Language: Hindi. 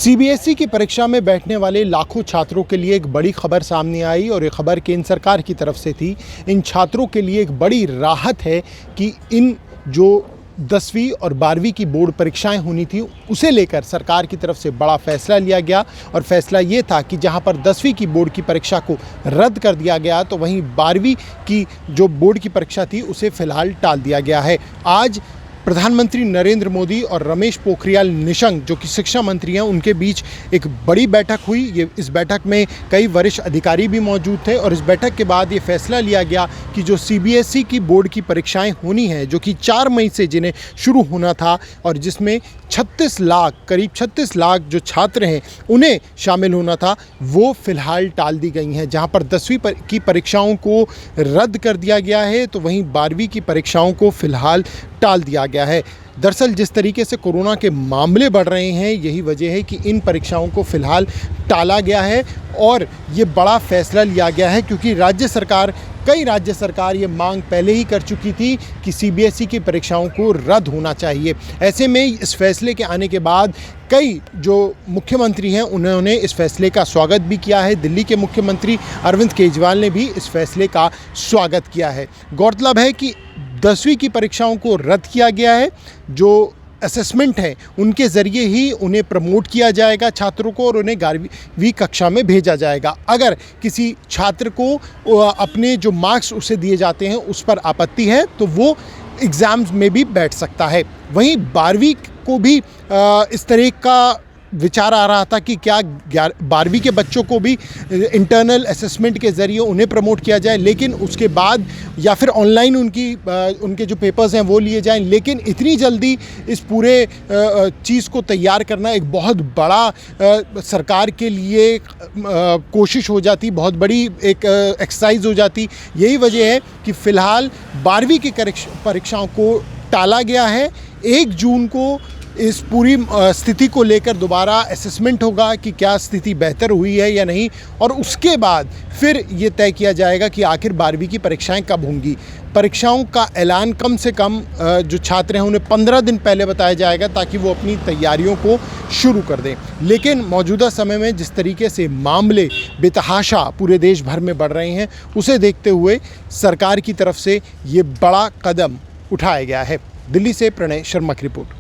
सीबीएसई की परीक्षा में बैठने वाले लाखों छात्रों के लिए एक बड़ी खबर सामने आई और ये खबर केंद्र सरकार की तरफ से थी। इन छात्रों के लिए एक बड़ी राहत है कि इन जो 10वीं और 12वीं की बोर्ड परीक्षाएं होनी थी उसे लेकर सरकार की तरफ से बड़ा फैसला लिया गया और फैसला ये था कि जहां पर 10वीं की बोर्ड की परीक्षा को रद्द कर दिया गया तो वहीं 12वीं की जो बोर्ड की परीक्षा थी उसे फ़िलहाल टाल दिया गया है। आज प्रधानमंत्री नरेंद्र मोदी और रमेश पोखरियाल निशंक जो कि शिक्षा मंत्री हैं उनके बीच एक बड़ी बैठक हुई। इस बैठक में कई वरिष्ठ अधिकारी भी मौजूद थे और इस बैठक के बाद ये फैसला लिया गया कि जो सीबीएसई की बोर्ड की परीक्षाएं होनी हैं जो कि 4 मई से जिन्हें शुरू होना था और जिसमें 36 लाख करीब 36 लाख जो छात्र हैं उन्हें शामिल होना था वो फ़िलहाल टाल दी गई हैं। जहां पर 10वीं की परीक्षाओं को रद्द कर दिया गया है तो वहीं 12वीं की परीक्षाओं को फ़िलहाल टाल दिया गया है। दरअसल जिस तरीके से कोरोना के मामले बढ़ रहे हैं यही वजह है कि इन परीक्षाओं को फ़िलहाल टाला गया है और ये बड़ा फैसला लिया गया है क्योंकि कई राज्य सरकार ये मांग पहले ही कर चुकी थी कि सीबीएसई की परीक्षाओं को रद्द होना चाहिए। ऐसे में इस फैसले के आने के बाद कई जो मुख्यमंत्री हैं उन्होंने इस फैसले का स्वागत भी किया है। दिल्ली के मुख्यमंत्री अरविंद केजरीवाल ने भी इस फैसले का स्वागत किया है। गौरतलब है कि 10वीं की परीक्षाओं को रद्द किया गया है। जो असेसमेंट है उनके ज़रिए ही उन्हें प्रमोट किया जाएगा छात्रों को और उन्हें 11वीं कक्षा में भेजा जाएगा। अगर किसी छात्र को अपने जो मार्क्स उसे दिए जाते हैं उस पर आपत्ति है तो वो एग्ज़ाम्स में भी बैठ सकता है। वहीं 12वीं को भी इस तरह का विचार आ रहा था कि क्या 12वीं के बच्चों को भी इंटरनल असेसमेंट के ज़रिए उन्हें प्रमोट किया जाए लेकिन उसके बाद या फिर ऑनलाइन उनके जो पेपर्स हैं वो लिए जाएं। लेकिन इतनी जल्दी इस पूरे चीज़ को तैयार करना एक बहुत बड़ा सरकार के लिए कोशिश हो जाती, बहुत बड़ी एक एक्सरसाइज हो जाती। यही वजह है कि फ़िलहाल 12वीं की परीक्षाओं को टाला गया है। 1 जून को इस पूरी स्थिति को लेकर दोबारा असेसमेंट होगा कि क्या स्थिति बेहतर हुई है या नहीं और उसके बाद फिर ये तय किया जाएगा कि आखिर 12वीं की परीक्षाएं कब होंगी। परीक्षाओं का ऐलान कम से कम जो छात्र हैं उन्हें 15 दिन पहले बताया जाएगा ताकि वो अपनी तैयारियों को शुरू कर दें। लेकिन मौजूदा समय में जिस तरीके से मामले बेतहाशा पूरे देश भर में बढ़ रहे हैं उसे देखते हुए सरकार की तरफ से ये बड़ा कदम उठाया गया है। दिल्ली से प्रणय शर्मा की रिपोर्ट।